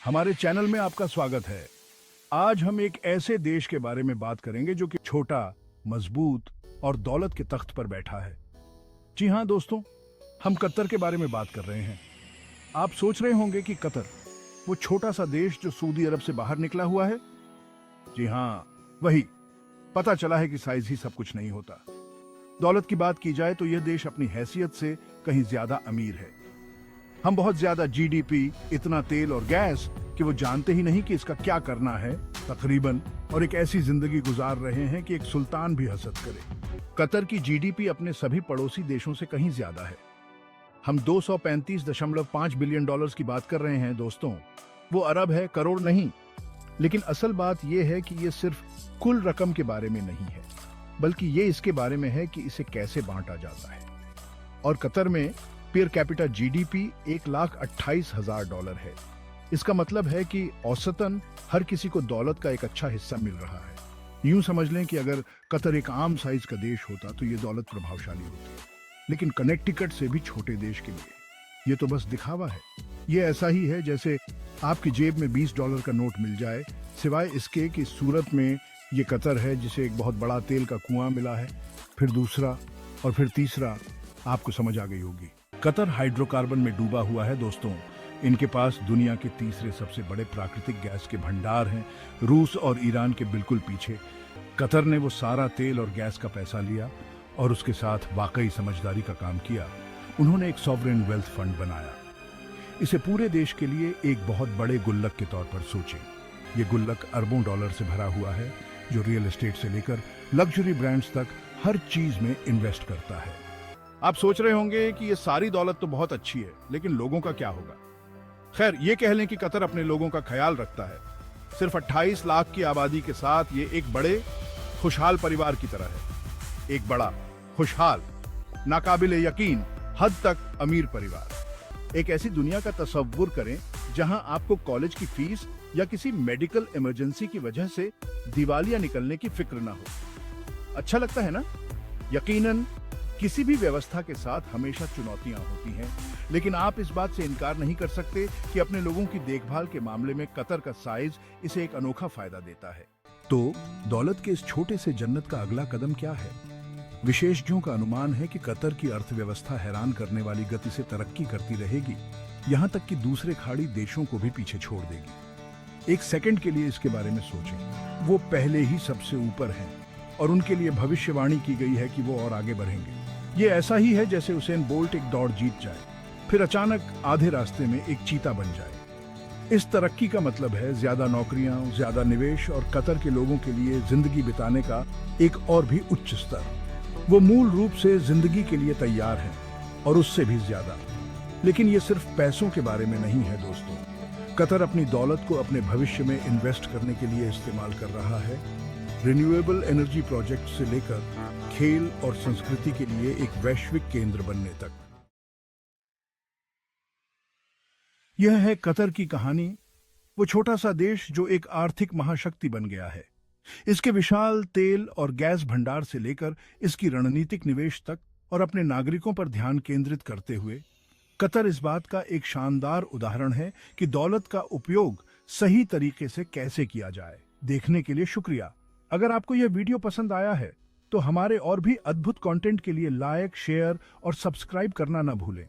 हमारे चैनल में आपका स्वागत है। आज हम एक ऐसे देश के बारे में बात करेंगे जो कि छोटा, मजबूत और दौलत के तख्त पर बैठा है। जी हाँ दोस्तों, हम कतर के बारे में बात कर रहे हैं। आप सोच रहे होंगे कि कतर, वो छोटा सा देश जो सऊदी अरब से बाहर निकला हुआ है। जी हाँ, वही। पता चला है कि साइज ही सब कुछ नहीं होता। दौलत की बात की जाए तो यह देश अपनी हैसियत से कहीं ज्यादा अमीर है। हम बहुत ज्यादा जीडीपी, इतना तेल और गैस कि वो जानते ही नहीं कि इसका क्या करना है तकरीबन, और एक ऐसी जिंदगी गुजार रहे हैं कि एक सुल्तान भी हसद करे। कतर की जीडीपी अपने सभी पड़ोसी देशों से कहीं ज्यादा है। हम 235.5 बिलियन डॉलर्स की बात कर रहे हैं दोस्तों। वो अरब है, करोड़ नहीं। लेकिन असल बात यह है कि ये सिर्फ कुल रकम के बारे में नहीं है, बल्कि ये इसके बारे में है कि इसे कैसे बांटा जाता है। और कतर में पर कैपिटा जीडीपी 1,28,000 डॉलर है। इसका मतलब है कि औसतन हर किसी को दौलत का एक अच्छा हिस्सा मिल रहा है। यूं समझ लें कि अगर कतर एक आम साइज का देश होता तो ये दौलत प्रभावशाली होती, लेकिन कनेक्टिकट से भी छोटे देश के लिए ये तो बस दिखावा है। ये ऐसा ही है जैसे आपकी जेब में $20 का नोट मिल जाए, सिवाय इसके कि सूरत में ये कतर है जिसे एक बहुत बड़ा तेल का कुआं मिला है, फिर दूसरा और फिर तीसरा। आपको समझ आ गई होगी। कतर हाइड्रोकार्बन में डूबा हुआ है दोस्तों। इनके पास दुनिया के तीसरे सबसे बड़े प्राकृतिक गैस के भंडार हैं, रूस और ईरान के बिल्कुल पीछे। कतर ने वो सारा तेल और गैस का पैसा लिया और उसके साथ वाकई समझदारी का काम किया। उन्होंने एक सॉवरेन वेल्थ फंड बनाया। इसे पूरे देश के लिए एक बहुत बड़े गुल्लक के तौर पर सोचें। ये गुल्लक अरबों डॉलर से भरा हुआ है, जो रियल एस्टेट से लेकर लग्जरी ब्रांड्स तक हर चीज में इन्वेस्ट करता है। आप सोच रहे होंगे कि ये सारी दौलत तो बहुत अच्छी है, लेकिन लोगों का क्या होगा? खैर, ये कह लें कि कतर अपने लोगों का ख्याल रखता है। सिर्फ 28 लाख की आबादी के साथ ये एक बड़े खुशहाल परिवार की तरह है। एक बड़ा, खुशहाल, नाकाबिले यकीन हद तक अमीर परिवार। एक ऐसी दुनिया का तसव्वुर करें जहां आपको कॉलेज की फीस या किसी मेडिकल इमरजेंसी की वजह से दिवालिया निकलने की फिक्र ना हो। अच्छा लगता है ना? यकीनन किसी भी व्यवस्था के साथ हमेशा चुनौतियां होती हैं, लेकिन आप इस बात से इनकार नहीं कर सकते कि अपने लोगों की देखभाल के मामले में कतर का साइज इसे एक अनोखा फायदा देता है। तो दौलत के इस छोटे से जन्नत का अगला कदम क्या है? विशेषज्ञों का अनुमान है कि कतर की अर्थव्यवस्था हैरान करने वाली गति से तरक्की करती रहेगी, यहां तक कि दूसरे खाड़ी देशों को भी पीछे छोड़ देगी। एक सेकंड के लिए इसके बारे में सोचें। वो पहले ही सबसे ऊपर हैं और उनके लिए भविष्यवाणी की गई है कि वो और आगे बढ़ेंगे। ये ऐसा ही है जैसे उसेन बोल्ट एक दौड़ जीत जाए, फिर अचानक आधे रास्ते में एक चीता बन जाए। इस तरक्की का मतलब है ज्यादा नौकरियां, ज्यादा निवेश और कतर के लोगों के लिए जिंदगी बिताने का एक और भी उच्च स्तर। वो मूल रूप से जिंदगी के लिए तैयार हैं और उससे भी ज्यादा। लेकिन ये सिर्फ पैसों के बारे में नहीं है दोस्तों। कतर अपनी दौलत को अपने भविष्य में इन्वेस्ट करने के लिए इस्तेमाल कर रहा है। रिन्यूएबल एनर्जी प्रोजेक्ट से लेकर खेल और संस्कृति के लिए एक वैश्विक केंद्र बनने तक। यह है कतर की कहानी। वो छोटा सा देश जो एक आर्थिक महाशक्ति बन गया है। इसके विशाल तेल और गैस भंडार से लेकर इसकी रणनीतिक निवेश तक और अपने नागरिकों पर ध्यान केंद्रित करते हुए, कतर इस बात का एक शानदार उदाहरण है कि दौलत का उपयोग सही तरीके से कैसे किया जाए। देखने के लिए शुक्रिया। अगर आपको यह वीडियो पसंद आया है तो हमारे और भी अद्भुत कंटेंट के लिए लाइक, शेयर और सब्सक्राइब करना ना भूलें।